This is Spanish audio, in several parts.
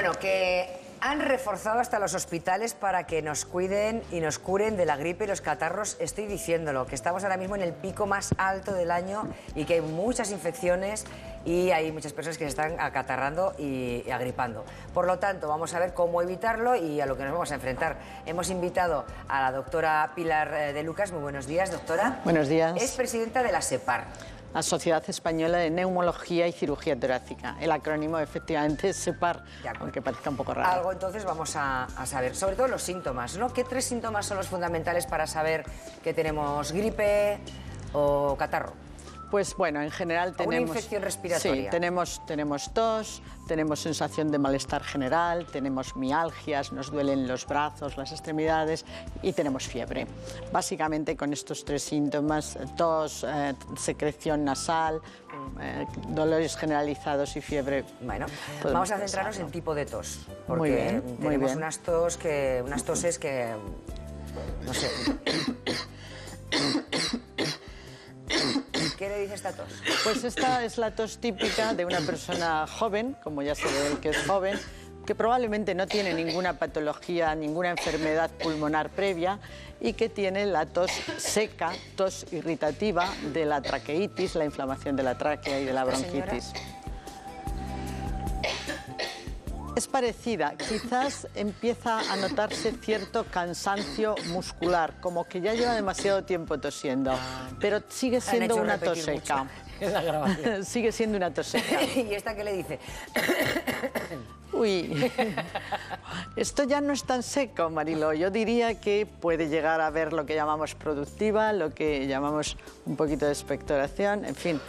Bueno, que han reforzado hasta los hospitales para que nos cuiden y nos curen de la gripe y los catarros. Estoy diciéndolo, que estamos ahora mismo en el pico más alto del año y que hay muchas infecciones y hay muchas personas que se están acatarrando y agripando. Por lo tanto, vamos a ver cómo evitarlo y a lo que nos vamos a enfrentar. Hemos invitado a la doctora Pilar de Lucas. Muy buenos días, doctora. Buenos días. Es presidenta de la SEPAR. La Sociedad Española de Neumología y Cirugía Torácica. El acrónimo efectivamente es SEPAR, aunque parezca un poco raro. Algo entonces vamos a saber, sobre todo los síntomas, ¿no? ¿Qué 3 síntomas son los fundamentales para saber que tenemos gripe o catarro? Pues bueno, en general tenemos... Una infección respiratoria. Sí, tenemos tos, tenemos sensación de malestar general, tenemos mialgias, nos duelen los brazos, las extremidades y tenemos fiebre. Básicamente con estos 3 síntomas, tos, secreción nasal, dolores generalizados y fiebre. Bueno, vamos a centrarnos en tipo de tos, porque muy bien, tenemos unas toses que, no sé... ¿Qué le dice esta tos? Pues esta es la tos típica de una persona joven, como ya se ve que es joven, que probablemente no tiene ninguna patología, ninguna enfermedad pulmonar previa y que tiene la tos seca, tos irritativa de la traqueitis, la inflamación de la tráquea y de la bronquitis. Es parecida, quizás empieza a notarse cierto cansancio muscular, como que ya lleva demasiado tiempo tosiendo, pero sigue siendo una tos seca. Sigue siendo una tos seca. ¿Y esta qué le dice? Uy, esto ya no es tan seco, Mariló. Yo diría que puede llegar a ver lo que llamamos productiva, lo que llamamos un poquito de expectoración, en fin,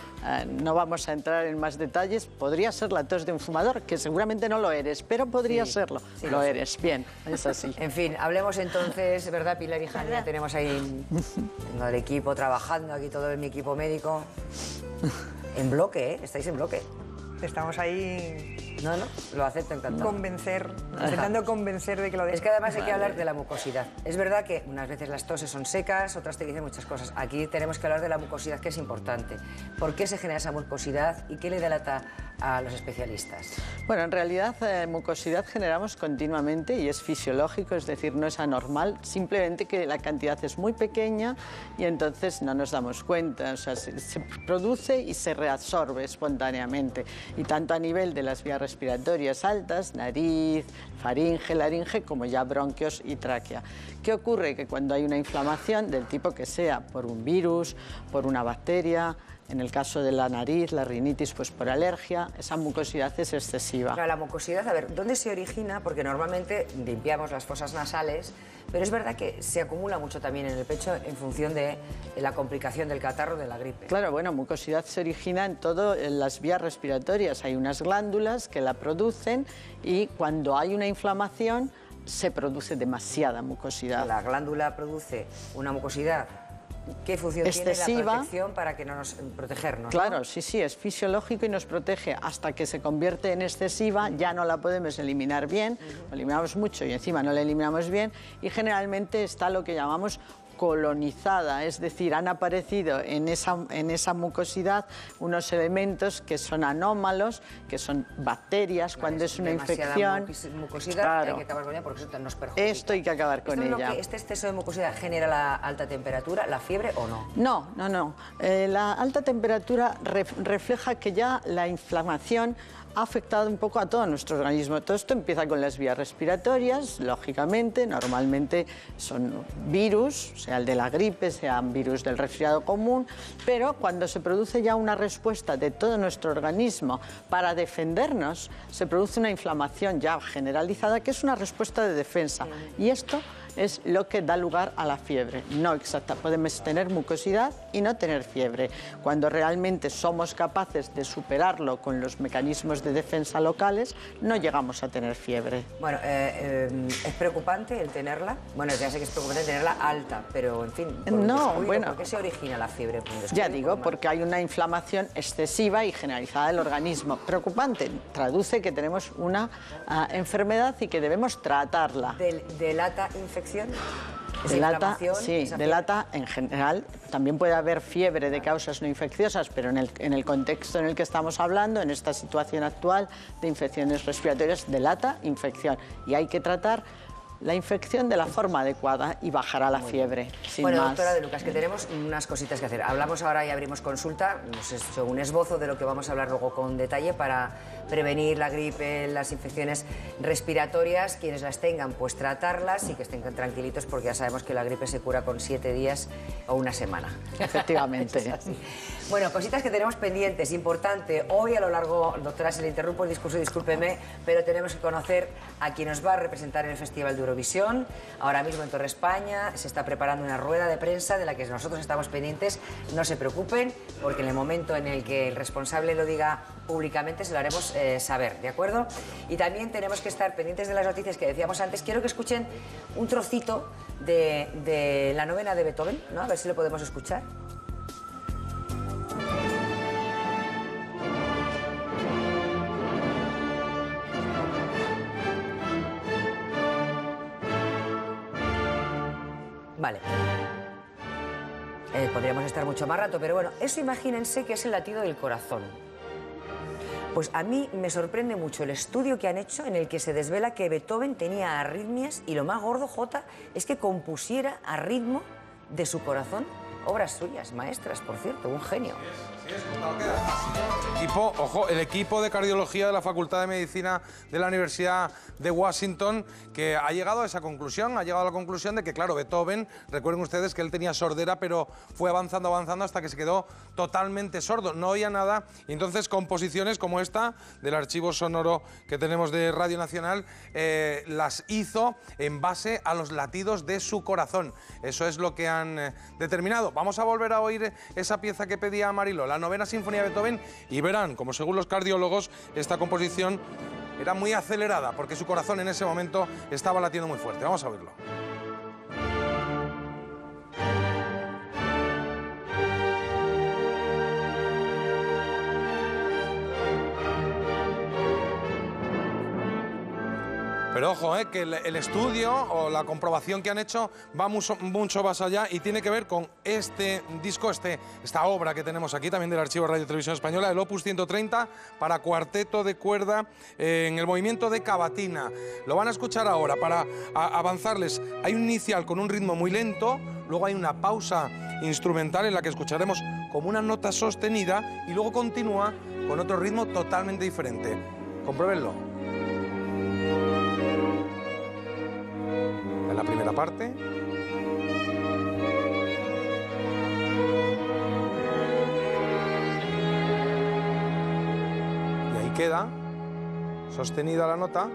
no vamos a entrar en más detalles. Podría ser la tos de un fumador, que seguramente no lo eres, pero podría serlo. Sí, lo eres, bien, es así. En fin, hablemos entonces, ¿verdad, Pilar y Jania? Tenemos ahí el equipo trabajando, aquí todo mi equipo médico. En bloque, ¿eh? Estáis en bloque. Estamos ahí... No, lo acepto encantado. Intentando convencer de que lo dejes. Es que además hay que hablar de la mucosidad. Es verdad que unas veces las toses son secas, otras te dicen muchas cosas. Aquí tenemos que hablar de la mucosidad, que es importante. ¿Por qué se genera esa mucosidad y qué le delata a los especialistas? Bueno, en realidad mucosidad generamos continuamente y es fisiológico, es decir, no es anormal, simplemente que la cantidad es muy pequeña y entonces no nos damos cuenta. O sea, se produce y se reabsorbe espontáneamente. Y tanto a nivel de las vías respiratorias altas, nariz, faringe, laringe, como ya bronquios y tráquea. ¿Qué ocurre? Que cuando hay una inflamación del tipo que sea, por un virus, por una bacteria, en el caso de la nariz, la rinitis, pues por alergia, esa mucosidad es excesiva. Claro, la mucosidad, a ver, ¿dónde se origina? Porque normalmente limpiamos las fosas nasales, pero es verdad que se acumula mucho también en el pecho en función de la complicación del catarro, de la gripe. Claro, bueno, mucosidad se origina en las vías respiratorias. Hay unas glándulas que la producen y cuando hay una inflamación se produce demasiada mucosidad. La glándula produce una mucosidad. ¿Qué función excesiva tiene la protección para que no nos protegernos? Claro, ¿no? sí, es fisiológico y nos protege hasta que se convierte en excesiva, ya no la podemos eliminar bien, la eliminamos mucho y encima no la eliminamos bien y generalmente está lo que llamamos colonizada, es decir, han aparecido en esa mucosidad unos elementos que son anómalos, que son bacterias, cuando es una infección. Mucosidad, claro, hay que acabar con ella porque eso nos perjudica. Esto hay que acabar con ella. ¿Este exceso de mucosidad genera la alta temperatura, la fiebre o no? No. La alta temperatura refleja que ya la inflamación ha afectado un poco a todo nuestro organismo. Todo esto empieza con las vías respiratorias, lógicamente, normalmente son virus, sea el de la gripe, sean virus del resfriado común, pero cuando se produce ya una respuesta de todo nuestro organismo para defendernos, se produce una inflamación ya generalizada, que es una respuesta de defensa. Y esto es lo que da lugar a la fiebre. No exacta, podemos tener mucosidad y no tener fiebre. Cuando realmente somos capaces de superarlo con los mecanismos de defensa locales, no llegamos a tener fiebre. Bueno, ¿es preocupante el tenerla? Bueno, ya sé que es preocupante tenerla alta, pero en fin, ¿por qué se origina la fiebre? Ya digo, porque hay una inflamación excesiva y generalizada del organismo. Preocupante, traduce que tenemos una enfermedad y que debemos tratarla. ¿Delata infección? Delata en general. También puede haber fiebre de causas no infecciosas, pero en el contexto en el que estamos hablando, en esta situación actual de infecciones respiratorias, delata infección. Y hay que tratar la infección de la forma adecuada y bajará la fiebre. Bueno, doctora De Lucas, que tenemos unas cositas que hacer. Hablamos ahora y abrimos consulta. Hemos hecho un esbozo de lo que vamos a hablar luego con detalle para prevenir la gripe, las infecciones respiratorias. Quienes las tengan, pues tratarlas y que estén tranquilitos, porque ya sabemos que la gripe se cura con 7 días o una semana. Efectivamente. Es así. Bueno, cositas que tenemos pendientes. Importante, hoy a lo largo, doctora, se le interrumpo el discurso, discúlpeme, pero tenemos que conocer a quien nos va a representar en el Festival de Eurovisión. Ahora mismo en Torre España se está preparando una rueda de prensa de la que nosotros estamos pendientes. No se preocupen, porque en el momento en el que el responsable lo diga públicamente se lo haremos saber, ¿de acuerdo? Y también tenemos que estar pendientes de las noticias que decíamos antes. Quiero que escuchen un trocito de la novena de Beethoven, ¿no? A ver si lo podemos escuchar. Vale. Podríamos estar mucho más rato, pero bueno, eso imagínense que es el latido del corazón. Pues a mí me sorprende mucho el estudio que han hecho en el que se desvela que Beethoven tenía arritmias y lo más gordo, Jota, es que compusiera a ritmo de su corazón obras suyas, maestras, por cierto, un genio. El equipo de cardiología de la Facultad de Medicina de la Universidad de Washington, que ha llegado a esa conclusión, ha llegado a la conclusión de que, claro, Beethoven, recuerden ustedes que él tenía sordera, pero fue avanzando hasta que se quedó totalmente sordo, no oía nada, y entonces composiciones como esta, del archivo sonoro que tenemos de Radio Nacional, las hizo en base a los latidos de su corazón. Eso es lo que han determinado. Vamos a volver a oír esa pieza que pedía Mariló, la novena sinfonía de Beethoven, y verán como, según los cardiólogos, esta composición era muy acelerada porque su corazón en ese momento estaba latiendo muy fuerte. Vamos a oírlo. Pero ojo, que el estudio o la comprobación que han hecho va mucho más allá y tiene que ver con este disco, esta obra que tenemos aquí también del Archivo Radio Televisión Española, el Opus 130 para cuarteto de cuerda en el movimiento de cavatina. Lo van a escuchar ahora para avanzarles. Hay un inicial con un ritmo muy lento, luego hay una pausa instrumental en la que escucharemos como una nota sostenida y luego continúa con otro ritmo totalmente diferente. Compruébenlo. En la primera parte. Y ahí queda, sostenida la nota,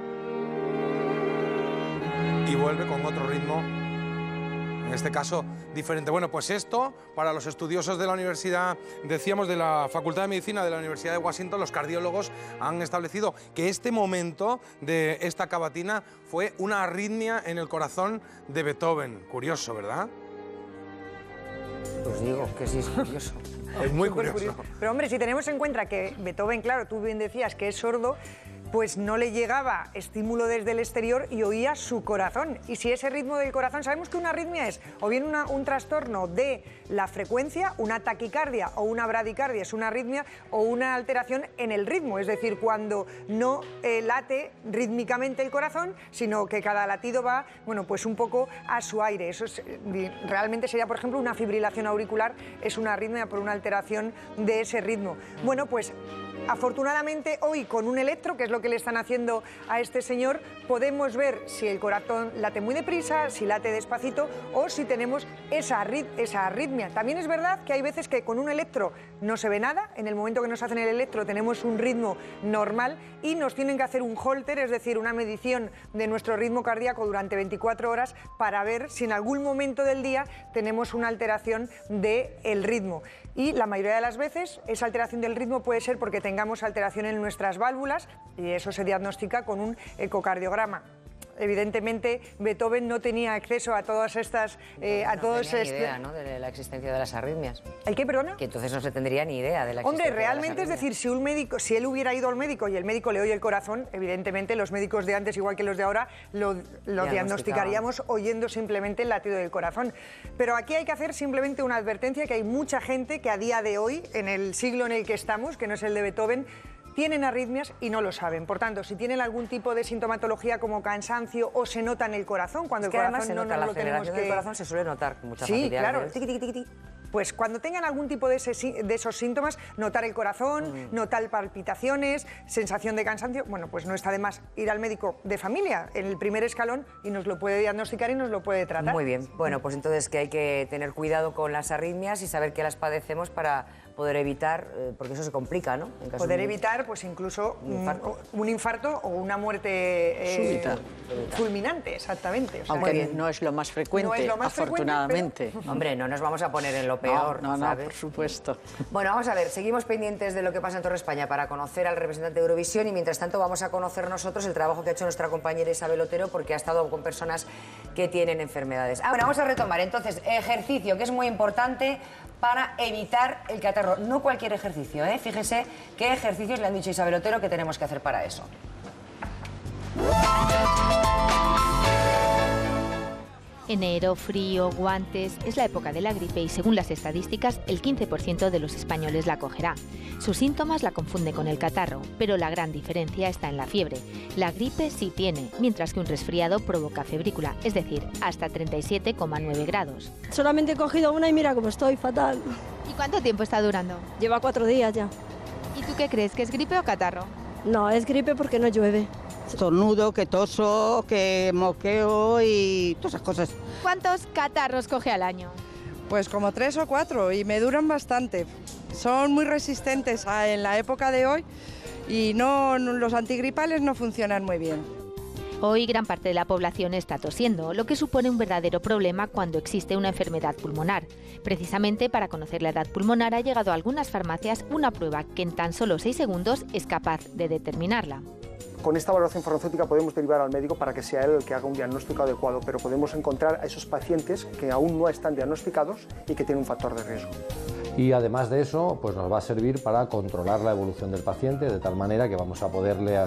y vuelve con otro ritmo, en este caso diferente. Bueno, pues esto, para los estudiosos de la universidad, decíamos, de la Facultad de Medicina de la Universidad de Washington, los cardiólogos han establecido que este momento de esta cavatina fue una arritmia en el corazón de Beethoven. Curioso, ¿verdad? Os digo que sí, es curioso. Es muy curioso. Pero hombre, si tenemos en cuenta que Beethoven, claro, tú bien decías que es sordo, pues no le llegaba estímulo desde el exterior y oía su corazón. Y si ese ritmo del corazón, sabemos que una arritmia es o bien un trastorno de la frecuencia, una taquicardia o una bradicardia, es una arritmia o una alteración en el ritmo, es decir, cuando no late rítmicamente el corazón, sino que cada latido va, bueno, pues un poco a su aire. Eso es, realmente sería, por ejemplo, una fibrilación auricular, es una arritmia por una alteración de ese ritmo. Bueno, pues afortunadamente hoy con un electro, que es lo que le están haciendo a este señor, podemos ver si el corazón late muy deprisa, si late despacito o si tenemos esa arritmia. También es verdad que hay veces que con un electro no se ve nada. En el momento que nos hacen el electro tenemos un ritmo normal y nos tienen que hacer un Holter, es decir, una medición de nuestro ritmo cardíaco durante 24 horas para ver si en algún momento del día tenemos una alteración del ritmo. Y la mayoría de las veces esa alteración del ritmo puede ser porque tengamos alteración en nuestras válvulas y eso se diagnostica con un ecocardiograma. evidentemente Beethoven no tenía acceso a todas estas... No tenía ni idea, ¿no?, de la existencia de las arritmias. ¿El qué, perdona? Que entonces no se tendría ni idea de la existencia. Hombre, realmente, es decir, si él hubiera ido al médico y el médico le oye el corazón, evidentemente los médicos de antes, igual que los de ahora, lo diagnosticaríamos oyendo simplemente el latido del corazón. Pero aquí hay que hacer simplemente una advertencia, que hay mucha gente que a día de hoy, en el siglo en el que estamos, que no es el de Beethoven, tienen arritmias y no lo saben. Por tanto, si tienen algún tipo de sintomatología como cansancio o se nota en el corazón, cuando el corazón no nos lo tenemos que... El corazón se suele notar con mucha facilidad. Sí, claro. Tiqui, tiqui, tiqui, tiqui. Pues cuando tengan algún tipo de esos síntomas, notar el corazón, notar palpitaciones, sensación de cansancio, bueno, pues no está de más ir al médico de familia en el primer escalón y nos lo puede diagnosticar y nos lo puede tratar. Muy bien. Bueno, pues entonces que hay que tener cuidado con las arritmias y saber que las padecemos para poder evitar, porque eso se complica, ¿no? En caso poder evitar, pues incluso un infarto o una muerte súbita, fulminante, exactamente. O sea, aunque no es lo más frecuente, no es lo más afortunadamente. Pero... Hombre, no nos vamos a poner en lo peor, no, ¿sabes? Por supuesto. Bueno, vamos a ver, seguimos pendientes de lo que pasa en Torre España para conocer al representante de Eurovisión y mientras tanto vamos a conocer nosotros el trabajo que ha hecho nuestra compañera Isabel Otero, porque ha estado con personas que tienen enfermedades. Bueno, vamos a retomar entonces ejercicio, que es muy importante para evitar el catarro. No cualquier ejercicio, ¿eh? Fíjese qué ejercicios le han dicho a Isabel Otero que tenemos que hacer para eso. Enero, frío, guantes, es la época de la gripe y según las estadísticas, el 15% de los españoles la cogerá. Sus síntomas la confunden con el catarro, pero la gran diferencia está en la fiebre. La gripe sí tiene, mientras que un resfriado provoca febrícula, es decir, hasta 37,9 grados. Solamente he cogido una y mira cómo estoy, fatal. ¿Y cuánto tiempo está durando? Lleva 4 días ya. ¿Y tú qué crees, que es gripe o catarro? No, es gripe porque no llueve. Estornudo, que toso, que moqueo y todas esas cosas. ¿Cuántos catarros coge al año? Pues como 3 o 4 y me duran bastante. Son muy resistentes en la época de hoy y los antigripales no funcionan muy bien. Hoy gran parte de la población está tosiendo, lo que supone un verdadero problema cuando existe una enfermedad pulmonar. Precisamente para conocer la edad pulmonar ha llegado a algunas farmacias una prueba que en tan solo 6 segundos es capaz de determinarla. Con esta valoración farmacéutica podemos derivar al médico para que sea él el que haga un diagnóstico adecuado, pero podemos encontrar a esos pacientes que aún no están diagnosticados y que tienen un factor de riesgo. Y además de eso, pues nos va a servir para controlar la evolución del paciente de tal manera que vamos a poderle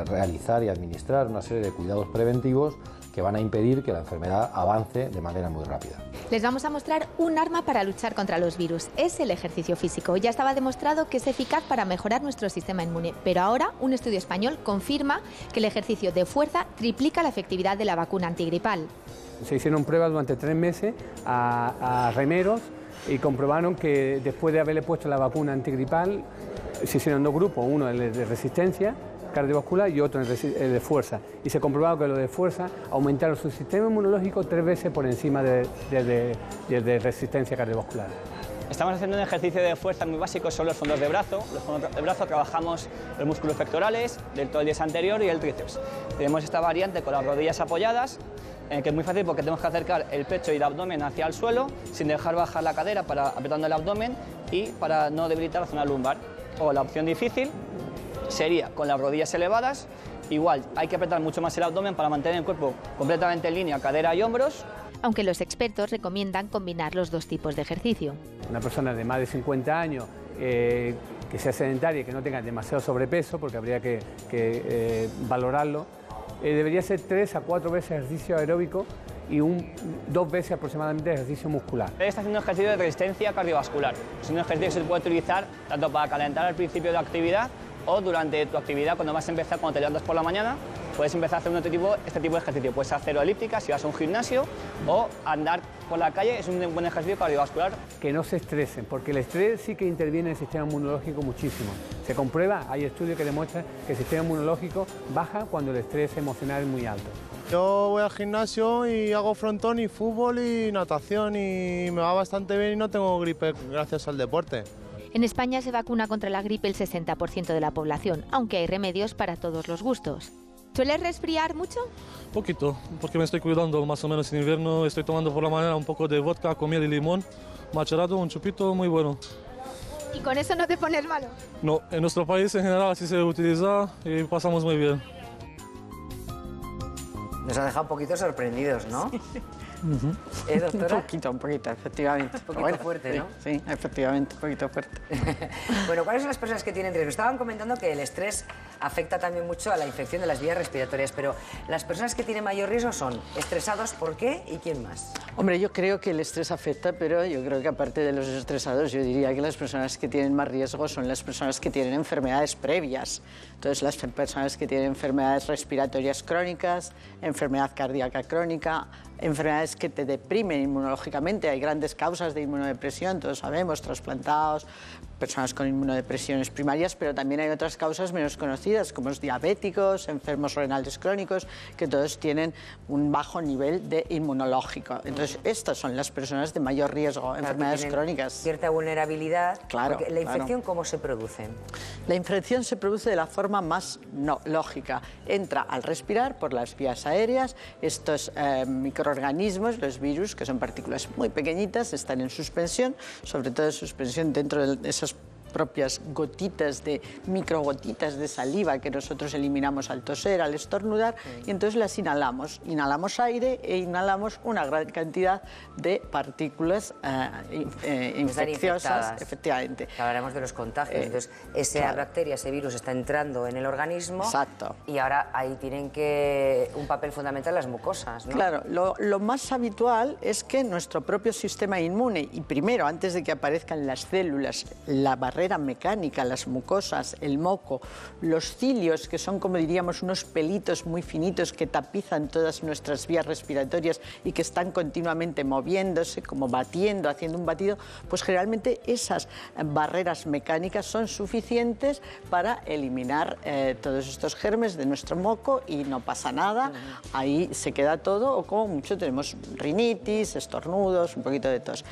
realizar y administrar una serie de cuidados preventivos que van a impedir que la enfermedad avance de manera muy rápida. Les vamos a mostrar un arma para luchar contra los virus. Es el ejercicio físico. Ya estaba demostrado que es eficaz para mejorar nuestro sistema inmune, pero ahora un estudio español confirma que el ejercicio de fuerza triplica la efectividad de la vacuna antigripal. Se hicieron pruebas durante 3 meses a remeros y comprobaron que después de haberle puesto la vacuna antigripal se hicieron 2 grupos, uno el de resistencia cardiovascular y otro el de fuerza. Y se comprobaba que los de fuerza aumentaron su sistema inmunológico 3 veces por encima de resistencia cardiovascular. Estamos haciendo un ejercicio de fuerza muy básico, son los fondos de brazo. Los fondos de brazo trabajamos los músculos pectorales, del tríceps anterior y el tríceps. Tenemos esta variante con las rodillas apoyadas, que es muy fácil porque tenemos que acercar el pecho y el abdomen hacia el suelo sin dejar bajar la cadera para apretando el abdomen y para no debilitar la zona lumbar. O la opción difícil sería con las rodillas elevadas, igual hay que apretar mucho más el abdomen para mantener el cuerpo completamente en línea, cadera y hombros. Aunque los expertos recomiendan combinar los 2 tipos de ejercicio. Una persona de más de 50 años que sea sedentaria y que no tenga demasiado sobrepeso, porque habría que valorarlo, debería ser 3 a 4 veces ejercicio aeróbico y 2 veces aproximadamente ejercicio muscular. Está haciendo un ejercicio de resistencia cardiovascular. Es un ejercicio que se puede utilizar tanto para calentar al principio de la actividad o durante tu actividad, cuando vas a empezar, cuando te levantas por la mañana, puedes empezar a hacer este tipo de ejercicio. Puedes hacer elíptica si vas a un gimnasio o andar por la calle, es un buen ejercicio cardiovascular. Que no se estresen, porque el estrés sí que interviene en el sistema inmunológico muchísimo. Se comprueba, hay estudios que demuestran que el sistema inmunológico baja cuando el estrés emocional es muy alto. Yo voy al gimnasio y hago frontón y fútbol y natación y me va bastante bien y no tengo gripe gracias al deporte. En España se vacuna contra la gripe el 60% de la población, aunque hay remedios para todos los gustos. ¿Sueles resfriar mucho? Poquito, porque me estoy cuidando más o menos en invierno. Estoy tomando por la mañana un poco de vodka con miel y limón, macerado, un chupito muy bueno. ¿Y con eso no te pones malo? No, en nuestro país en general así se utiliza y pasamos muy bien. Nos ha dejado un poquito sorprendidos, ¿no? ¿Doctora? Un poquito, efectivamente. Un poquito fuerte, ¿no? Sí, efectivamente, un poquito fuerte. Bueno, ¿cuáles son las personas que tienen riesgo? Estaban comentando que el estrés afecta también mucho a la infección de las vías respiratorias, pero las personas que tienen mayor riesgo son estresados, ¿por qué? ¿Y quién más? Hombre, yo creo que el estrés afecta, pero yo creo que aparte de los estresados, yo diría que las personas que tienen más riesgo son las personas que tienen enfermedades previas. Entonces, las personas que tienen enfermedades respiratorias crónicas, enfermedad cardíaca crónica, enfermedades que te deprimen inmunológicamente. Hay grandes causas de inmunodepresión, todos sabemos, trasplantados, personas con inmunodepresiones primarias, pero también hay otras causas menos conocidas, como los diabéticos, enfermos renales crónicos, que todos tienen un bajo nivel de inmunológico. Entonces, estas son las personas de mayor riesgo, enfermedades crónicas. Cierta vulnerabilidad. Claro. Porque ¿la infección cómo se produce? La infección se produce de la forma más lógica. Entra al respirar por las vías aéreas. Estos microorganismos, los virus, que son partículas muy pequeñitas, están en suspensión, sobre todo en suspensión dentro de esas propias gotitas microgotitas de saliva que nosotros eliminamos al toser, al estornudar, y entonces las inhalamos. Inhalamos aire e inhalamos una gran cantidad de partículas infecciosas, efectivamente. Hablaremos de los contagios. Entonces, esa bacteria, ese virus está entrando en el organismo. Exacto. Y ahora ahí tienen un papel fundamental las mucosas, ¿no? Claro, lo más habitual es que nuestro propio sistema inmune, y primero, antes de que aparezcan las células, la barrera mecánica, las mucosas, el moco, los cilios, que son, como diríamos, unos pelitos muy finitos que tapizan todas nuestras vías respiratorias y que están continuamente moviéndose, como batiendo, haciendo un batido, pues generalmente esas barreras mecánicas son suficientes para eliminar todos estos gérmenes de nuestro moco y no pasa nada, ahí se queda todo, o como mucho tenemos rinitis, estornudos, un poquito de tos.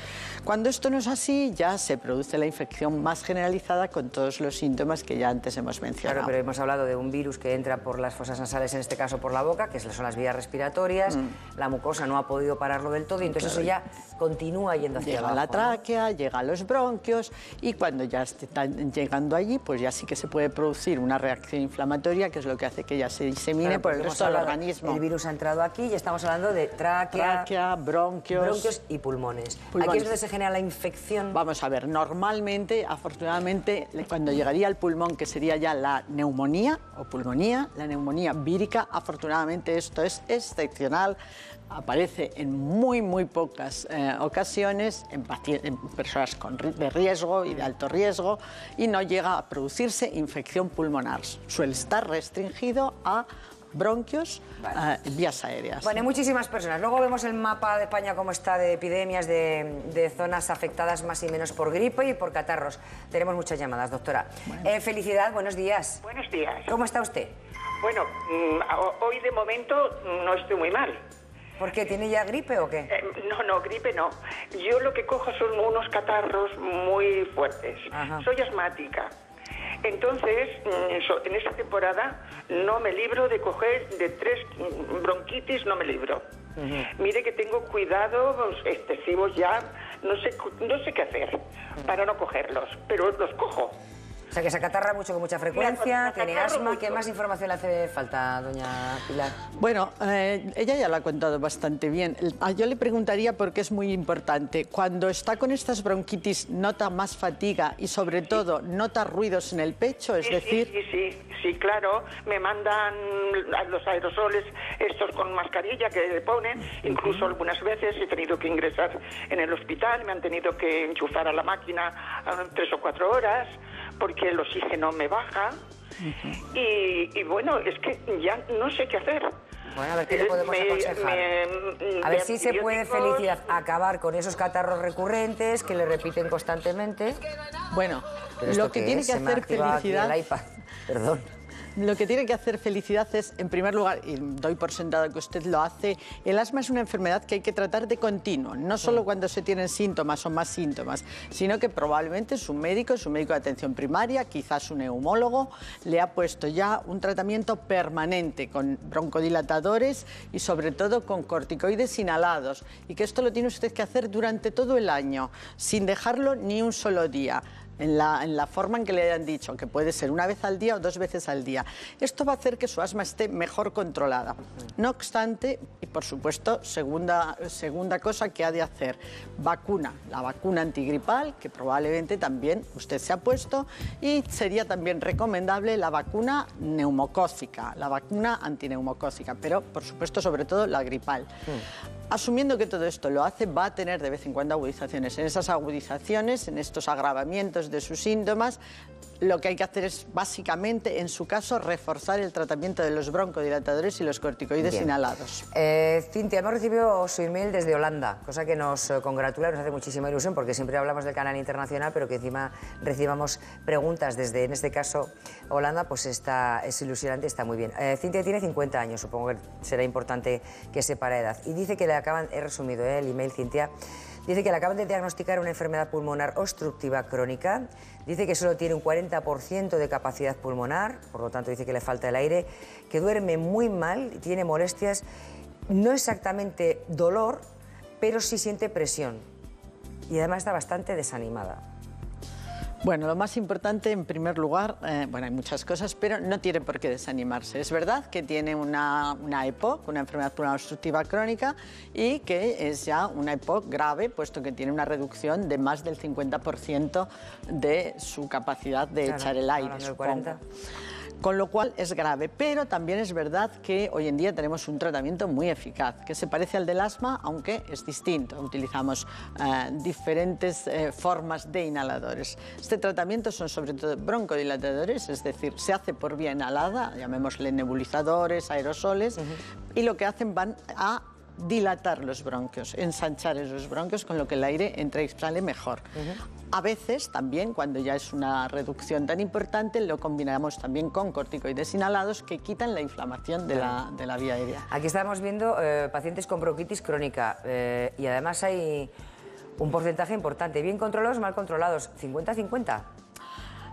Cuando esto no es así, ya se produce la infección más generalizada con todos los síntomas que ya antes hemos mencionado. Claro, pero hemos hablado de un virus que entra por las fosas nasales, en este caso por la boca, que son las vías respiratorias, la mucosa no ha podido pararlo del todo y entonces eso ya continúa yendo hacia abajo. Llega a la tráquea, llega a los bronquios y cuando ya están llegando allí, pues ya sí que se puede producir una reacción inflamatoria, que es lo que hace que ya se disemine por el resto del organismo. El virus ha entrado aquí y estamos hablando de tráquea, bronquios y pulmones. Aquí es donde se genera la infección. Vamos a ver, normalmente, afortunadamente, cuando llegaría al pulmón, que sería ya la neumonía o pulmonía, la neumonía vírica, afortunadamente esto es excepcional, aparece en muy pocas ocasiones en personas de riesgo y de alto riesgo y no llega a producirse infección pulmonar. Suele estar restringido a bronquios, vías aéreas. Bueno, hay muchísimas personas. Luego vemos el mapa de España cómo está de epidemias, de zonas afectadas más y menos por gripe y por catarros. Tenemos muchas llamadas, doctora. Bueno. Felicidad, buenos días. Buenos días. ¿Cómo está usted? Bueno, hoy de momento no estoy muy mal. ¿Por qué? ¿Tiene ya gripe o qué? No, gripe no. Yo lo que cojo son unos catarros muy fuertes. Ajá. Soy asmática. Entonces, en esta temporada no me libro de coger de 3 bronquitis, no me libro. Mire que tengo cuidados excesivos ya, no sé qué hacer para no cogerlos, pero los cojo. O sea, que se acatarra mucho, con mucha frecuencia, tiene asma. Mucho. ¿Qué más información le hace falta, doña Pilar? Bueno, ella ya lo ha contado bastante bien. Yo le preguntaría, porque es muy importante, cuando está con estas bronquitis, ¿nota más fatiga y, sobre todo, nota ruidos en el pecho? Es decir... Sí, claro. Me mandan los aerosoles estos con mascarilla que le ponen. Incluso algunas veces he tenido que ingresar en el hospital, me han tenido que enchufar a la máquina 3 o 4 horas, porque el oxígeno me baja y bueno, es que ya no sé qué hacer. Bueno, a ver qué le podemos aconsejar. A ver si se puede, Felicidad, acabar con esos catarros recurrentes que le repiten constantemente. Bueno, lo que tiene que hacer Felicidad... Perdón. Lo que tiene que hacer Felicidad es, en primer lugar, y doy por sentado que usted lo hace, el asma es una enfermedad que hay que tratar de continuo, no solo cuando se tienen síntomas o más síntomas, sino que probablemente su médico de atención primaria, quizás un neumólogo, le ha puesto ya un tratamiento permanente con broncodilatadores y sobre todo con corticoides inhalados, y que esto lo tiene usted que hacer durante todo el año, sin dejarlo ni un solo día. en la forma en que le hayan dicho, que puede ser una vez al día o 2 veces al día. Esto va a hacer que su asma esté mejor controlada. No obstante, y por supuesto, segunda cosa que ha de hacer, vacuna, la vacuna antigripal, que probablemente también usted se ha puesto, y sería también recomendable la vacuna neumocócica, la vacuna antineumocócica, pero por supuesto sobre todo la gripal. Asumiendo que todo esto lo hace, va a tener de vez en cuando agudizaciones. En esas agudizaciones, en estos agravamientos de sus síntomas, lo que hay que hacer es, básicamente, en su caso, reforzar el tratamiento de los broncodilatadores y los corticoides inhalados. Cintia, hemos recibido su email desde Holanda, cosa que nos congratula, nos hace muchísima ilusión, porque siempre hablamos del canal internacional, pero que encima recibamos preguntas desde, en este caso, Holanda, pues es ilusionante, está muy bien. Cintia tiene 50 años, supongo que será importante que sepa la edad, y dice que le acaban, he resumido el email, Cintia, dice que le acaban de diagnosticar una enfermedad pulmonar obstructiva crónica, dice que solo tiene un 40% de capacidad pulmonar, por lo tanto dice que le falta el aire, que duerme muy mal, tiene molestias, no exactamente dolor, pero sí siente presión y además está bastante desanimada. Bueno, lo más importante, en primer lugar, bueno, hay muchas cosas, pero no tiene por qué desanimarse. Es verdad que tiene una EPOC, una enfermedad pulmonar obstructiva crónica, y que es ya una EPOC grave, puesto que tiene una reducción de más del 50% de su capacidad de echar el aire, supongo. Con lo cual es grave, pero también es verdad que hoy en día tenemos un tratamiento muy eficaz, que se parece al del asma, aunque es distinto. Utilizamos diferentes formas de inhaladores. Este tratamiento son sobre todo broncodilatadores, es decir, se hace por vía inhalada, llamémosle nebulizadores, aerosoles, y lo que hacen van a dilatar los bronquios, ensanchar esos bronquios, con lo que el aire entra y sale mejor. A veces también, cuando ya es una reducción tan importante, lo combinamos también con corticoides inhalados que quitan la inflamación de la vía aérea. Aquí estamos viendo pacientes con bronquitis crónica y además hay un porcentaje importante, bien controlados, mal controlados, 50-50.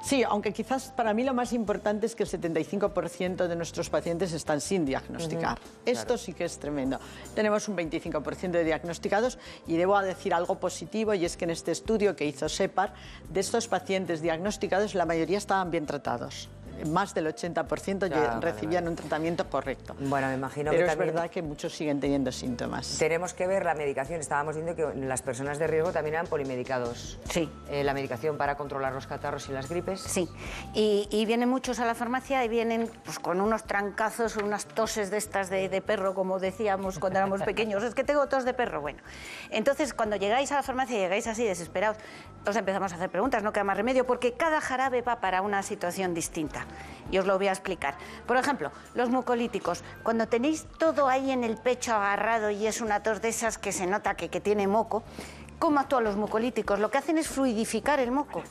Sí, aunque quizás para mí lo más importante es que el 75% de nuestros pacientes están sin diagnosticar. Esto sí que es tremendo. Tenemos un 25% de diagnosticados y debo decir algo positivo, y es que en este estudio que hizo SEPAR, de estos pacientes diagnosticados, la mayoría estaban bien tratados. Más del 80% recibían un tratamiento correcto. Bueno, me imagino pero que también... es verdad que muchos siguen teniendo síntomas. Tenemos que ver la medicación. Estábamos viendo que las personas de riesgo también eran polimedicados. Sí. La medicación para controlar los catarros y las gripes. Sí. Y vienen muchos a la farmacia y vienen pues, con unos trancazos, unas toses de estas de perro, como decíamos cuando éramos pequeños. Es que tengo tos de perro. Bueno, entonces cuando llegáis a la farmacia y llegáis así desesperados, os empezamos a hacer preguntas, no queda más remedio, porque cada jarabe va para una situación distinta. Y os lo voy a explicar. Por ejemplo, los mucolíticos. Cuando tenéis todo ahí en el pecho agarrado y es una tos de esas que se nota que tiene moco, ¿cómo actúan los mucolíticos? Lo que hacen es fluidificar el moco.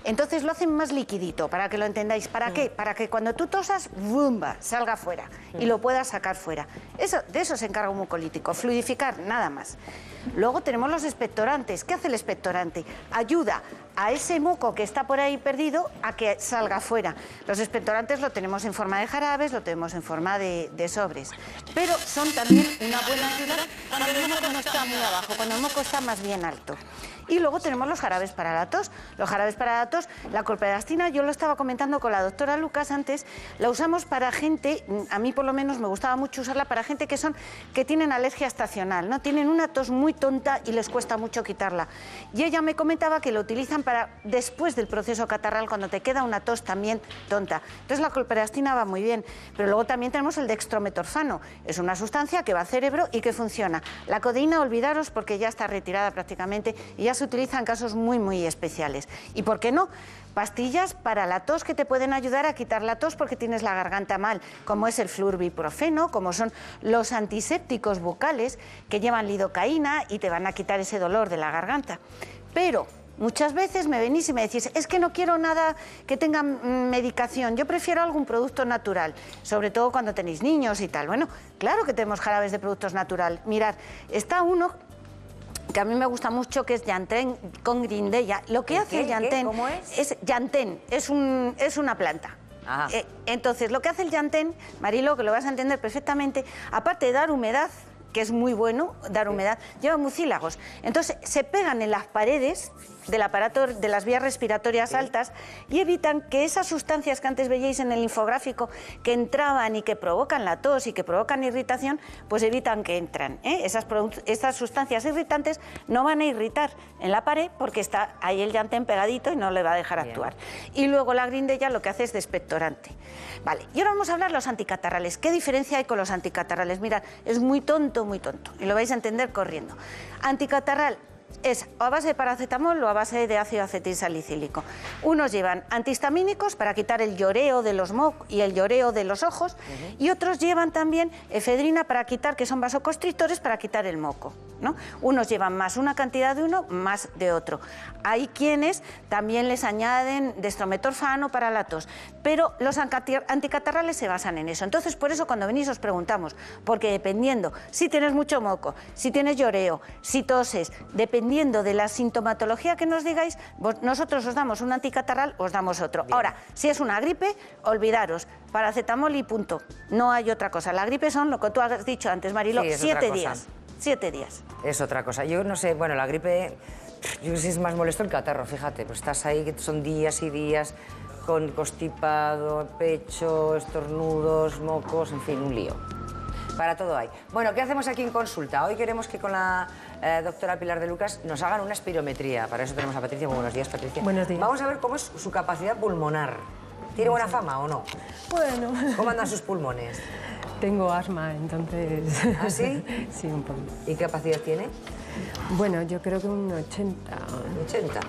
Entonces lo hacen más liquidito, para que lo entendáis. ¿Para qué? Para que cuando tú tosas, ¡bumba!, salga fuera y lo puedas sacar fuera. De eso se encarga un mucolítico, fluidificar, nada más. Luego tenemos los expectorantes. ¿Qué hace el expectorante? Ayuda a ese moco que está por ahí perdido a que salga fuera. Los expectorantes lo tenemos en forma de jarabes, lo tenemos en forma de sobres. Pero son también una buena ayuda cuando el moco no está muy abajo, cuando el moco está más bien alto. Y luego tenemos los jarabes para la tos. Los jarabes para la tos, la clorpedastina, yo lo estaba comentando con la doctora Lucas antes, la usamos para gente, a mí por lo menos me gustaba mucho usarla para gente que tienen alergia estacional, ¿no? Tienen una tos muy tonta y les cuesta mucho quitarla. Y ella me comentaba que lo utilizan para después del proceso catarral, cuando te queda una tos también tonta. Entonces la clorpedastina va muy bien. Pero luego también tenemos el dextrometorfano. Es una sustancia que va al cerebro y que funciona. La codeína, olvidaros, porque ya está retirada prácticamente y ya se utiliza en casos muy, muy especiales. ¿Y por qué no? Pastillas para la tos que te pueden ayudar a quitar la tos porque tienes la garganta mal, como es el flurbiprofeno, como son los antisépticos bucales que llevan lidocaína y te van a quitar ese dolor de la garganta. Pero muchas veces me venís y me decís, es que no quiero nada que tenga medicación, yo prefiero algún producto natural, sobre todo cuando tenéis niños y tal. Bueno, claro que tenemos jarabes de productos naturales. Mirad, está uno que a mí me gusta mucho, que es Llantén con Grindella. Lo que hace el Llantén... ¿Cómo es Llantén, es una planta. Entonces, lo que hace el Llantén, Marilo, que lo vas a entender perfectamente, aparte de dar humedad, que es muy bueno dar humedad, lleva mucílagos. Entonces, se pegan en las paredes del aparato de las vías respiratorias altas y evitan que esas sustancias que antes veíais en el infográfico que entraban y que provocan la tos y que provocan irritación, pues evitan que entran. Esas sustancias irritantes no van a irritar en la pared porque está ahí el llantén pegadito y no le va a dejar actuar. Y luego la Grindella lo que hace es de expectorante. Vale, y ahora vamos a hablar de los anticatarrales. ¿Qué diferencia hay con los anticatarrales? Mirad, es muy tonto y lo vais a entender corriendo. Anticatarral es a base de paracetamol o a base de ácido acetilsalicílico. Unos llevan antihistamínicos para quitar el lloreo de los mocos y el lloreo de los ojos, y otros llevan también efedrina para quitar, que son vasoconstrictores, para quitar el moco, ¿no? Unos llevan más una cantidad de uno, más de otro. Hay quienes también les añaden dextrometorfano para la tos, pero los anticatarrales se basan en eso. Entonces, por eso cuando venís os preguntamos, porque dependiendo si tienes mucho moco, si tienes lloreo, si toses, dependiendo de la sintomatología que nos digáis, nosotros os damos un anticatarral, os damos otro. Bien. Ahora, si es una gripe, olvidaros, paracetamol y punto. No hay otra cosa. La gripe son lo que tú has dicho antes, Mariló, sí, 7 días. 7 días. Es otra cosa. Yo no sé, bueno, la gripe, yo no sé si es más molesto el catarro, fíjate, pues estás ahí, que son días y días con constipado, pecho, estornudos, mocos, en fin, un lío. Para todo hay. Bueno, ¿qué hacemos aquí en consulta? Hoy queremos que con la doctora Pilar de Lucas nos hagan una espirometría. Para eso tenemos a Patricia. Muy buenos días, Patricia. Buenos días. Vamos a ver cómo es su capacidad pulmonar. ¿Tiene buena fama o no? Bueno. ¿Cómo andan sus pulmones? Tengo asma, entonces... ¿Ah, sí? Sí, un poco. ¿Y qué capacidad tiene? Bueno, yo creo que un 80. ¿80?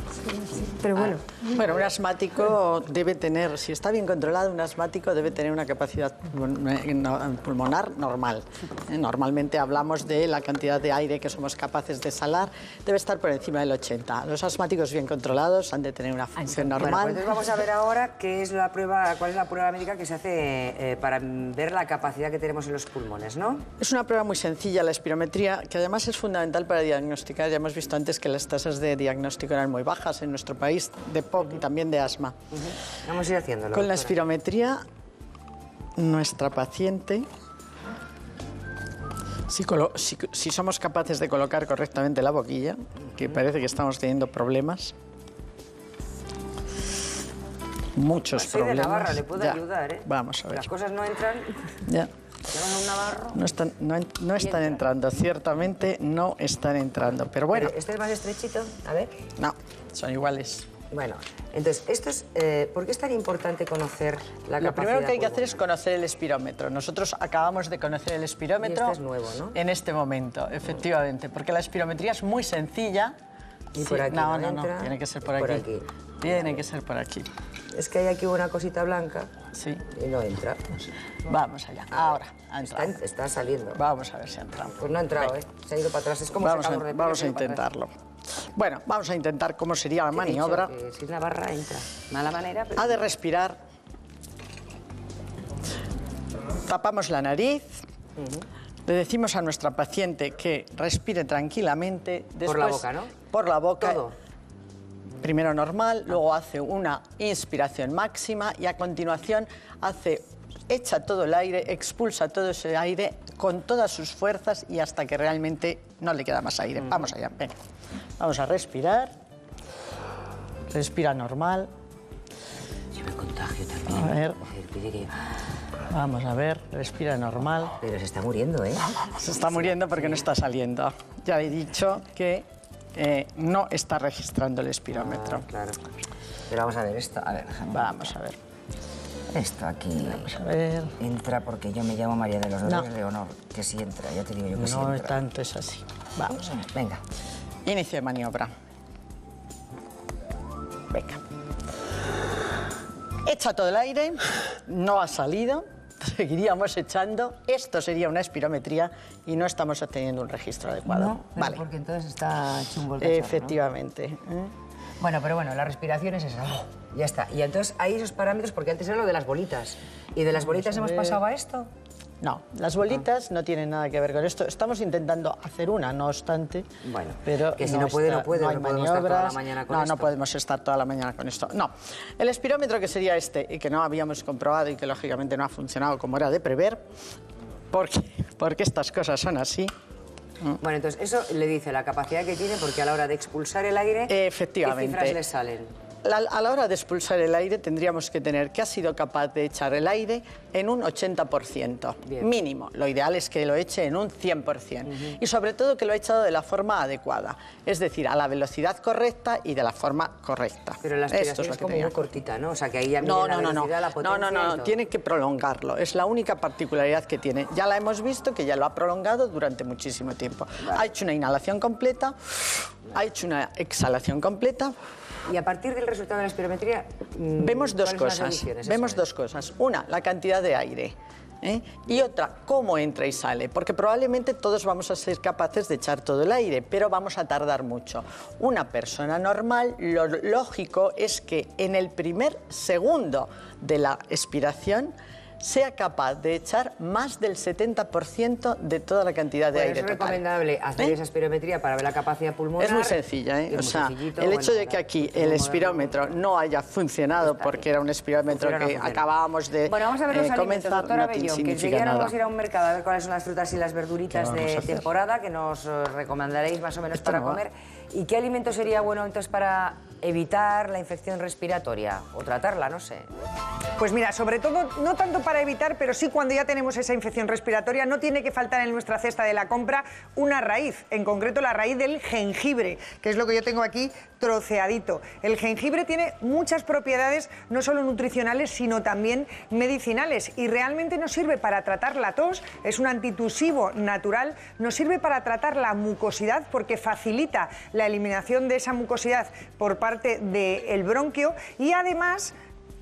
Sí. Pero bueno. Bueno, un asmático debe tener, si está bien controlado, un asmático debe tener una capacidad pulmonar normal. Normalmente hablamos de la cantidad de aire que somos capaces de exhalar, debe estar por encima del 80. Los asmáticos bien controlados han de tener una función normal. Bueno, pues vamos a ver ahora qué es la prueba, cuál es la prueba médica que se hace para ver la capacidad que tenemos en los pulmones, ¿no? Es una prueba muy sencilla, la espirometría, que además es fundamental para diagnosticar. Ya hemos visto antes que las tasas de diagnóstico eran muy bajas en nuestro país, de POC y también de asma. Vamos a ir haciéndolo. Con la espirometría, nuestra paciente, si somos capaces de colocar correctamente la boquilla, que parece que estamos teniendo problemas, muchos soy problemas. de Navarra, le puedo ayudar, ¿eh? Vamos a ver. Las cosas no entran. Ya. Un navarro. No están entrando, ciertamente no están entrando, pero bueno. ¿Este es más estrechito? A ver. No, son iguales. Bueno, entonces, esto es, ¿por qué es tan importante conocer la capacidad? Lo primero que hay que hacer es conocer el espirómetro. Nosotros acabamos de conocer el espirómetro. Y este es nuevo, ¿no? En este momento, efectivamente, porque la espirometría es muy sencilla. ¿Y por aquí no, tiene que ser por aquí. Tiene que ser por aquí. Es que hay aquí una cosita blanca. Sí. Y no entra. Vamos allá. Ahora. Está saliendo. Vamos a ver si entra. Pues no ha entrado, ¿eh? Se ha ido para atrás. Es como secador de pelo. Vamos a intentarlo. Bueno, vamos a intentar cómo sería la maniobra. Si es Navarra, entra. Mala manera, pero... Ha de respirar. Tapamos la nariz. Le decimos a nuestra paciente que respire tranquilamente. Después, por la boca, ¿no? Por la boca. Todo. Primero normal, luego hace una inspiración máxima y a continuación echa todo el aire, expulsa todo ese aire con todas sus fuerzas y hasta que realmente no le queda más aire. Vamos allá, venga. Vamos a respirar. Respira normal. Yo me contagio también. A ver. Vamos a ver, respira normal. Pero se está muriendo, ¿eh? Se está muriendo porque no está saliendo. Ya he dicho que no está registrando el espirómetro. Claro. Pero vamos a ver esto. A ver, vamos a ver. Esto aquí. Vamos a ver. Entra porque yo me llamo María de los Dolores Leonor. Que sí entra, ya te digo yo que sí entra. No tanto es así. Vamos a ver. Venga. Inicio de maniobra. Venga. Echa todo el aire. No ha salido. Seguiríamos echando. Esto sería una espirometría y no estamos obteniendo un registro adecuado. No, vale. Porque entonces está chungo el cacharro, efectivamente. ¿no? Bueno, pero bueno, la respiración es esa. Ya está. Y entonces hay esos parámetros, porque antes era lo de las bolitas. ¿Y de las bolitas hemos pasado a esto? No, las bolitas no tienen nada que ver con esto. Estamos intentando hacer una, no obstante. Bueno, pero que si no puede, no puede. No hay no podemos estar toda la mañana con esto. No podemos estar toda la mañana con esto. No. El espirómetro, que sería este, y que no habíamos comprobado y que lógicamente no ha funcionado como era de prever, porque estas cosas son así. Bueno, entonces eso le dice la capacidad que tiene, porque a la hora de expulsar el aire, efectivamente, ¿qué cifras le salen? A la hora de expulsar el aire tendríamos que tener que ha sido capaz de echar el aire en un 80%, mínimo. Lo ideal es que lo eche en un 100%. Y sobre todo que lo ha echado de la forma adecuada, es decir, a la velocidad correcta y de la forma correcta. Pero la aspiración es como muy cortita, ¿no? O sea, que ahí ya mide la velocidad, la potencia. No, tiene que prolongarlo. Es la única particularidad que tiene. Ya la hemos visto que ya lo ha prolongado durante muchísimo tiempo. Ha hecho una inhalación completa, ha hecho una exhalación completa. Y a partir del resultado de la espirometría, vemos dos cosas. Una, la cantidad de aire. Y otra, cómo entra y sale, porque probablemente todos vamos a ser capaces de echar todo el aire, pero vamos a tardar mucho. Una persona normal, lo lógico es que en el primer segundo de la expiración sea capaz de echar más del 70% de toda la cantidad de aire total. ¿Es recomendable hacer esa espirometría para ver la capacidad pulmonar? Es muy sencilla, O sea, el hecho de que aquí el espirómetro no haya funcionado porque era un espirómetro que acabábamos de Bueno, vamos a ver los alimentos, doctora no Bellón, que enseguida nos vamos a ir a un mercado a ver cuáles son las frutas y las verduritas de temporada que nos recomendaréis más o menos para comer. ¿Y qué alimento sería bueno entonces para evitar la infección respiratoria o tratarla, no sé? Pues mira, sobre todo, no tanto para evitar, pero sí cuando ya tenemos esa infección respiratoria, no tiene que faltar en nuestra cesta de la compra una raíz, en concreto la raíz del jengibre, que es lo que yo tengo aquí troceadito. El jengibre tiene muchas propiedades, no solo nutricionales, sino también medicinales, y realmente nos sirve para tratar la tos, es un antitusivo natural, nos sirve para tratar la mucosidad porque facilita la eliminación de esa mucosidad por parte del bronquio, y además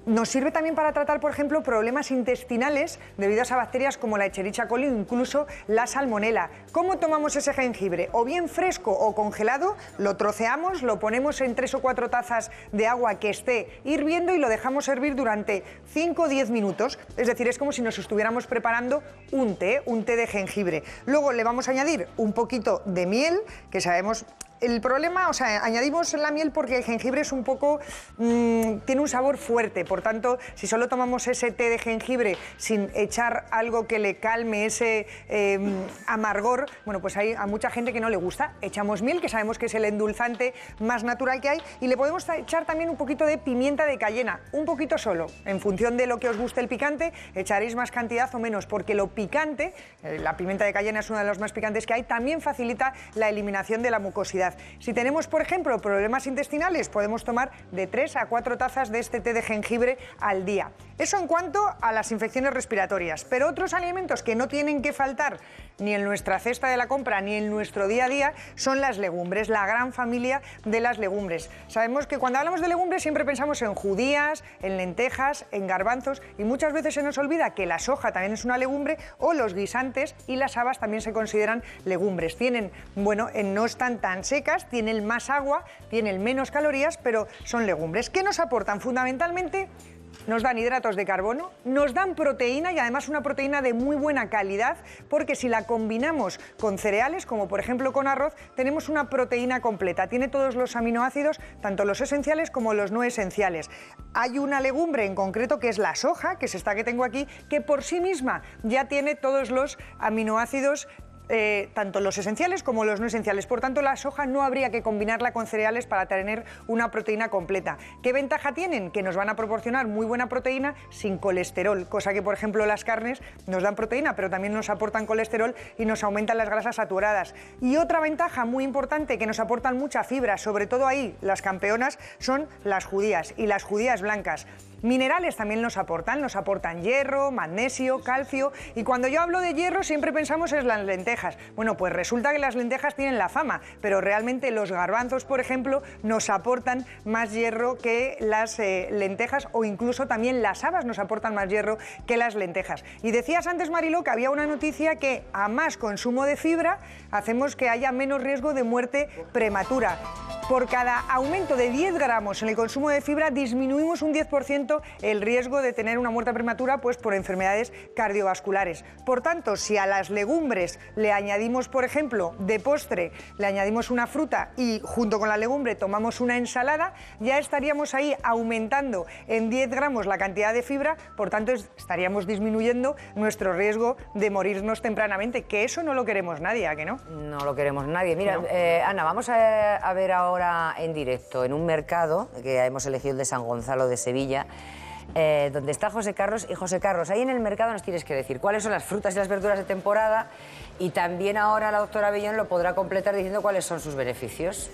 nos sirve también para tratar, por ejemplo, problemas intestinales debidos a bacterias como la Escherichia coli o incluso la salmonela. ¿Cómo tomamos ese jengibre? O bien fresco o congelado, lo troceamos, lo ponemos en 3 o 4 tazas de agua que esté hirviendo y lo dejamos hervir durante 5 o 10 minutos. Es decir, es como si nos estuviéramos preparando un té de jengibre. Luego le vamos a añadir un poquito de miel, que sabemos... El problema, o sea, añadimos la miel porque el jengibre es un poco, tiene un sabor fuerte, por tanto, si solo tomamos ese té de jengibre sin echar algo que le calme ese amargor, bueno, pues hay a mucha gente que no le gusta. Echamos miel, que sabemos que es el endulzante más natural que hay, y le podemos echar también un poquito de pimienta de cayena, un poquito solo, en función de lo que os guste el picante, echaréis más cantidad o menos, porque lo picante, la pimienta de cayena es una de las más picantes que hay, también facilita la eliminación de la mucosidad. Si tenemos, por ejemplo, problemas intestinales, podemos tomar de 3 a 4 tazas de este té de jengibre al día. Eso en cuanto a las infecciones respiratorias, pero otros alimentos que no tienen que faltar ni en nuestra cesta de la compra ni en nuestro día a día son las legumbres, la gran familia de las legumbres. Sabemos que cuando hablamos de legumbres siempre pensamos en judías, en lentejas, en garbanzos, y muchas veces se nos olvida que la soja también es una legumbre, o los guisantes y las habas también se consideran legumbres. Tienen, bueno, no están tan secas, tienen más agua, tienen menos calorías, pero son legumbres. ¿Qué nos aportan? Fundamentalmente nos dan hidratos de carbono, nos dan proteína, y además una proteína de muy buena calidad, porque si la combinamos con cereales, como por ejemplo con arroz, tenemos una proteína completa. Tiene todos los aminoácidos, tanto los esenciales como los no esenciales. Hay una legumbre en concreto que es la soja, que es esta que tengo aquí, que por sí misma ya tiene todos los aminoácidos, tanto los esenciales como los no esenciales. Por tanto, la soja no habría que combinarla con cereales para tener una proteína completa. ¿Qué ventaja tienen? Que nos van a proporcionar muy buena proteína sin colesterol, cosa que, por ejemplo, las carnes nos dan proteína, pero también nos aportan colesterol y nos aumentan las grasas saturadas. Y otra ventaja muy importante, que nos aportan mucha fibra, sobre todo ahí las campeonas, son las judías, y las judías blancas. Minerales también nos aportan hierro, magnesio, calcio, y cuando yo hablo de hierro siempre pensamos en las lentejas. Bueno, pues resulta que las lentejas tienen la fama, pero realmente los garbanzos, por ejemplo, nos aportan más hierro que las lentejas, o incluso también las habas nos aportan más hierro que las lentejas. Y decías antes, Mariló, que había una noticia que a más consumo de fibra hacemos que haya menos riesgo de muerte prematura. por cada aumento de 10 gramos en el consumo de fibra disminuimos un 10% el riesgo de tener una muerte prematura pues, por enfermedades cardiovasculares. Por tanto, si a las legumbres le añadimos, por ejemplo, de postre, le añadimos una fruta y junto con la legumbre tomamos una ensalada, ya estaríamos ahí aumentando en 10 gramos la cantidad de fibra, por tanto estaríamos disminuyendo nuestro riesgo de morirnos tempranamente, que eso no lo queremos nadie, ¿a que no? No lo queremos nadie. Mira, Ana, vamos a ver ahora en directo, en un mercado, que hemos elegido el de San Gonzalo de Sevilla, donde está José Carlos. Y José Carlos, ahí en el mercado nos tienes que decir cuáles son las frutas y las verduras de temporada, y también ahora la doctora Bellón lo podrá completar diciendo cuáles son sus beneficios.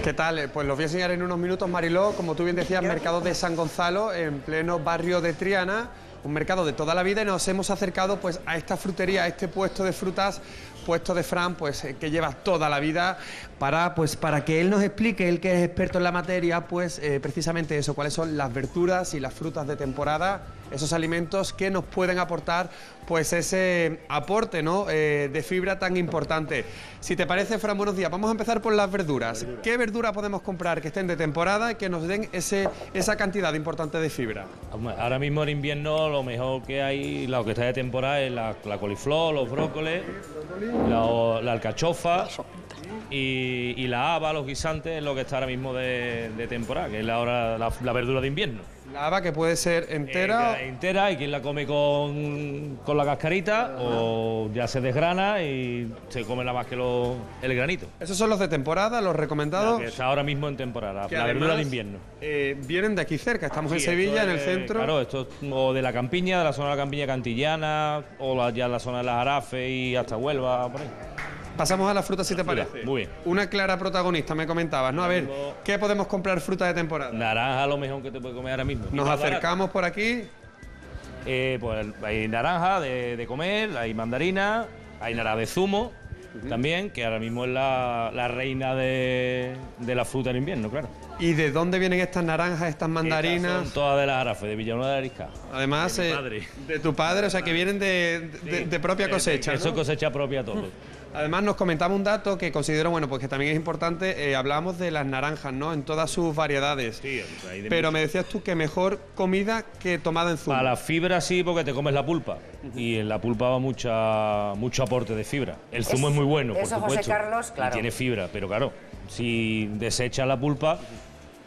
¿Qué tal? Pues los voy a enseñar en unos minutos, Mariló. Como tú bien decías, mercado de San Gonzalo, en pleno barrio de Triana, un mercado de toda la vida, y nos hemos acercado pues a esta frutería, a este puesto de frutas, puesto de Fran, pues que lleva toda la vida, para que él nos explique, él que es experto en la materia, pues precisamente eso, cuáles son las verduras y las frutas de temporada, esos alimentos que nos pueden aportar pues ese aporte, ¿no?, de fibra tan importante. Si te parece, Fran, buenos días. Vamos a empezar por las verduras. ¿Qué verdura podemos comprar que estén de temporada y que nos den esa cantidad importante de fibra? Ahora mismo en invierno lo mejor que hay, lo que está de temporada es la coliflor, los brócolis, la alcachofa y la haba, los guisantes, es lo que está ahora mismo de temporada, que es la verdura de invierno. La haba, que puede ser entera. Entera, hay quien la come con la cascarita, o ya se desgrana y se come nada más que el granito. Esos son los de temporada, los recomendados. Que está ahora mismo en temporada, que la además, verdura de invierno. Vienen de aquí cerca, estamos en Sevilla, en el centro. Claro, esto o de la campiña, de la zona de la campiña cantillana, o ya la zona de las Arafes y hasta Huelva, por ahí. Pasamos a la fruta, si te parece. Muy bien. Una clara protagonista, me comentabas, ¿no? A ver, ¿qué podemos comprar fruta de temporada? Naranja, lo mejor que te puedes comer ahora mismo. Nos acercamos por aquí. Pues hay naranja de comer, hay mandarina, hay naranja de zumo también, que ahora mismo es la reina de la fruta en invierno, claro. ¿Y de dónde vienen estas naranjas, estas mandarinas? Estas son todas de las Arafes, de Villanueva de Arisca. Además, de tu padre, o sea, que vienen de propia cosecha, ¿no? Eso es cosecha propia todo. Además, nos comentaba un dato que considero, bueno, pues que también es importante. Hablábamos de las naranjas, ¿no?, en todas sus variedades. Sí, pero me decías tú que mejor comida que tomada en zumo. Para la fibra sí, porque te comes la pulpa. Y en la pulpa va mucho aporte de fibra. El zumo es muy bueno, por supuesto. José Carlos, claro. Y tiene fibra, pero claro, si desechas la pulpa,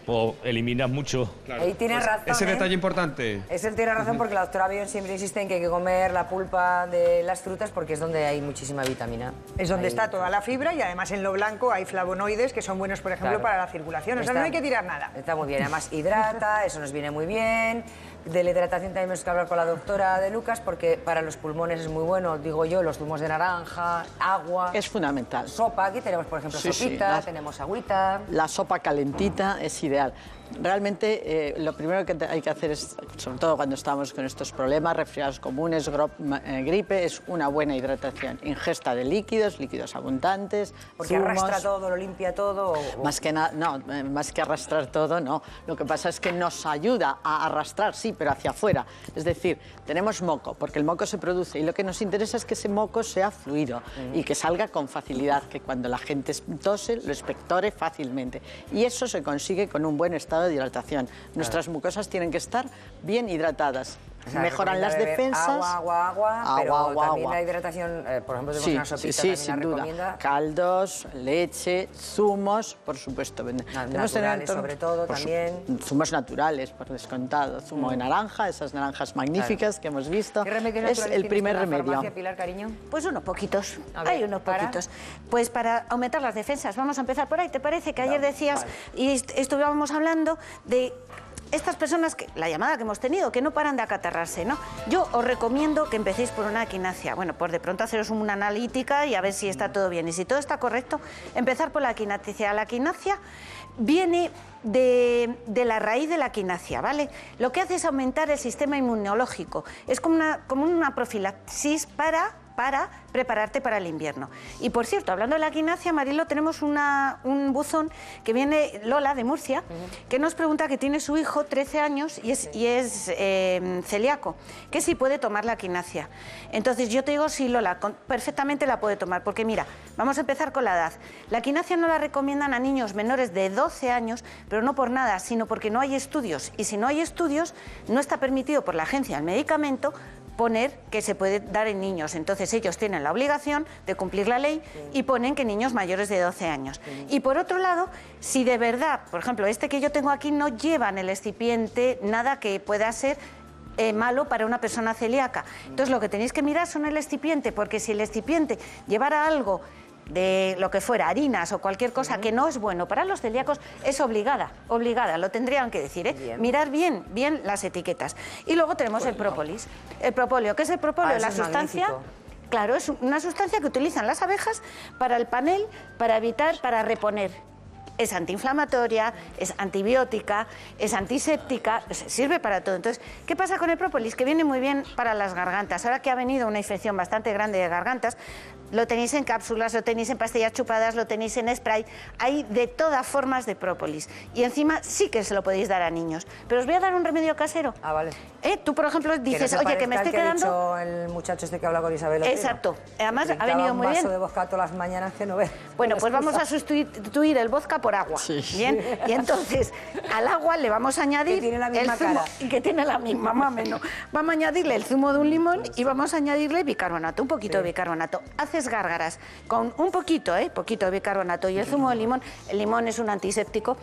pues eliminas mucho. Claro. Ahí tienes razón. Ese detalle importante. Él tiene razón, porque la doctora Bellón siempre insiste en que hay que comer la pulpa de las frutas porque es donde hay muchísima vitamina. Es donde está toda la fibra, y además en lo blanco hay flavonoides que son buenos, por ejemplo, para la circulación. O sea, no hay que tirar nada. Está muy bien, además hidrata, eso nos viene muy bien. De la hidratación también tenemos que hablar con la doctora de Lucas, porque para los pulmones es muy bueno, digo yo, los zumos de naranja, agua. Es fundamental. Sopa, aquí tenemos, por ejemplo, sopita, tenemos agüita. La sopa calentita es ideal. Realmente lo primero que hay que hacer es, sobre todo cuando estamos con estos problemas, resfriados comunes, gripe, es una buena hidratación. Ingesta de líquidos abundantes, porque zumos. Arrastra todo, lo limpia todo. Más que más que arrastrar todo, no. Lo que pasa es que nos ayuda a arrastrar, sí, pero hacia afuera. Es decir, tenemos moco, porque el moco se produce, y lo que nos interesa es que ese moco sea fluido y que salga con facilidad, que cuando la gente tose lo expectore fácilmente. Y eso se consigue con un buen estado de hidratación. Nuestras mucosas tienen que estar bien hidratadas. O sea, mejoran las defensas. Agua, pero también la hidratación, por ejemplo, tenemos una sopita, sí, sin duda. Caldos, leche, zumos, por supuesto. Naturales, sobre todo, también. Zumos naturales, por descontado. Zumo de naranja, esas naranjas magníficas que hemos visto. ¿Qué remedios es el primer remedio. Farmacia, Pilar, cariño? Pues unos poquitos. Hay unos poquitos. Pues para aumentar las defensas, vamos a empezar por ahí. ¿Te parece que ayer decías, y estuvimos hablando de estas personas, la llamada que hemos tenido, que no paran de acatarrarse, ¿no? Yo os recomiendo que empecéis por una equinacia. Bueno, pues de pronto haceros una analítica y a ver si está todo bien. Y si todo está correcto, empezar por la equinacia. La equinacia viene de la raíz de la equinacia, ¿vale? Lo que hace es aumentar el sistema inmunológico. Es como una profilaxis para para prepararte para el invierno. Y por cierto, hablando de la equinacia, Marilo, tenemos un buzón que viene, Lola, de Murcia, que nos pregunta que tiene su hijo, 13 años, y es celíaco, que si puede tomar la equinacia. Entonces yo te digo, sí, Lola, perfectamente la puede tomar, porque mira, vamos a empezar con la edad. La equinacia no la recomiendan a niños menores de 12 años, pero no por nada, sino porque no hay estudios, y si no hay estudios, no está permitido por la Agencia del Medicamento poner que se puede dar en niños. Entonces ellos tienen la obligación de cumplir la ley y ponen que niños mayores de 12 años. Y por otro lado, si de verdad, por ejemplo, este que yo tengo aquí no lleva en el excipiente nada que pueda ser malo para una persona celíaca. Entonces lo que tenéis que mirar son el excipiente, porque si el excipiente llevara algo de lo que fuera, harinas o cualquier cosa que no es bueno para los celíacos, es obligada, lo tendrían que decir, ¿eh? Mirar bien las etiquetas. Y luego tenemos el própolis. El propóleo, ¿qué es el propóleo? La sustancia... Claro, es una sustancia que utilizan las abejas para el panel, para evitar, para reponer. Es antiinflamatoria, es antibiótica, es antiséptica, sirve para todo. Entonces, ¿qué pasa con el própolis? Que viene muy bien para las gargantas. Ahora que ha venido una infección bastante grande de gargantas, lo tenéis en cápsulas, lo tenéis en pastillas chupadas, lo tenéis en spray. Hay de todas formas de própolis. Y encima sí que se lo podéis dar a niños. Pero os voy a dar un remedio casero. Ah, vale. Tú, por ejemplo, dices, oye, que me estoy quedando... Que ha dicho el muchacho este que habla con Isabel Otero. Exacto. Además, ha venido muy bien. Un vaso de vodka todas las mañanas que no ve. Bueno, pues vamos a sustituir el vodka por agua. Sí. Bien, y entonces al agua le vamos a añadir... Que tiene la misma el zumo, cara. que tiene la misma, más o menos. Vamos a añadirle el zumo de un limón y vamos a añadirle bicarbonato, un poquito de bicarbonato. Haces gárgaras con un poquito, poquito de bicarbonato y el zumo de limón. El limón es un antiséptico.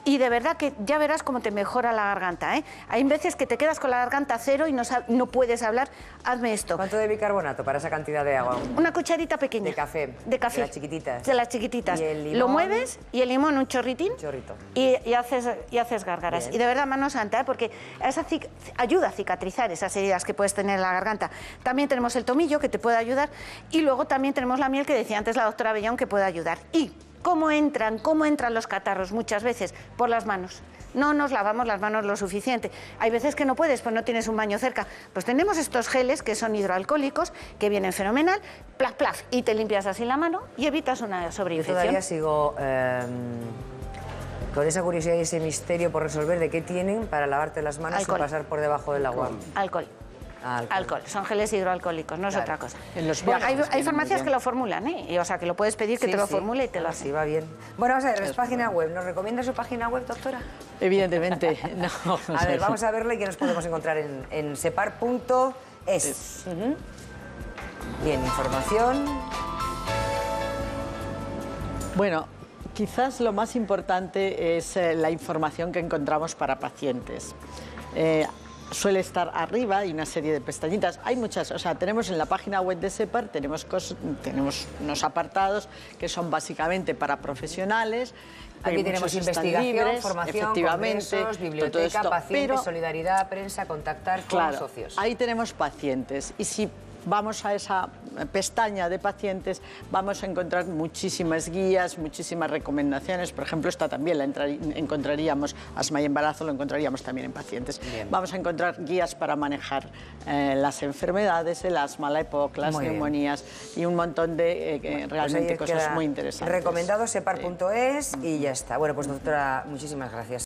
Y de verdad que ya verás cómo te mejora la garganta, ¿eh? Hay veces que te quedas con la garganta cero y no puedes hablar. Hazme esto. ¿Cuánto de bicarbonato para esa cantidad de agua? Una cucharita pequeña. ¿De café? De café. De las chiquititas. De las chiquititas. ¿Y el limón? Lo mueves y el limón un chorritín. Un chorrito. Y haces gárgaras. Bien. Y de verdad, mano santa, porque ayuda a cicatrizar esas heridas que puedes tener en la garganta. También tenemos el tomillo, que te puede ayudar. Y luego también tenemos la miel, que decía antes la doctora Bellón, que puede ayudar. Y ¿cómo entran los catarros? Muchas veces por las manos. No nos lavamos las manos lo suficiente. Hay veces que no puedes, pues no tienes un baño cerca. Pues tenemos estos geles que son hidroalcohólicos, que vienen fenomenal, plaf, plaf, y te limpias así la mano y evitas una sobreinfección. Yo todavía sigo con esa curiosidad y ese misterio por resolver de qué tienen para lavarte las manos sin pasar por debajo del agua. Alcohol. Alcohol. Son geles hidroalcohólicos, no es otra cosa. En los hay farmacias que lo formulan, ¿eh? O sea, que lo puedes pedir que te lo formule y te lo hace. Sí, va bien. Bueno, vamos a ver, es página web. ¿Nos recomienda su página web, doctora? Evidentemente, no. A ver, vamos a verla y que nos podemos encontrar en separ.es. Bien, información. Bueno, quizás lo más importante es la información que encontramos para pacientes. Suele estar arriba, hay una serie de pestañitas, hay muchas, o sea, tenemos en la página web de SEPAR, tenemos unos apartados que son básicamente para profesionales. Aquí tenemos investigación, formación, congresos, biblioteca, pacientes, solidaridad, prensa, contactar con socios. Ahí tenemos pacientes y si vamos a esa pestaña de pacientes, vamos a encontrar muchísimas guías, muchísimas recomendaciones. Por ejemplo, esta también la encontraríamos, asma y embarazo, lo encontraríamos también en pacientes. Bien. Vamos a encontrar guías para manejar las enfermedades, el asma, la EPOC, las neumonías y un montón de realmente cosas muy interesantes. Recomendado separ.es y ya está. Bueno, pues doctora, muchísimas gracias.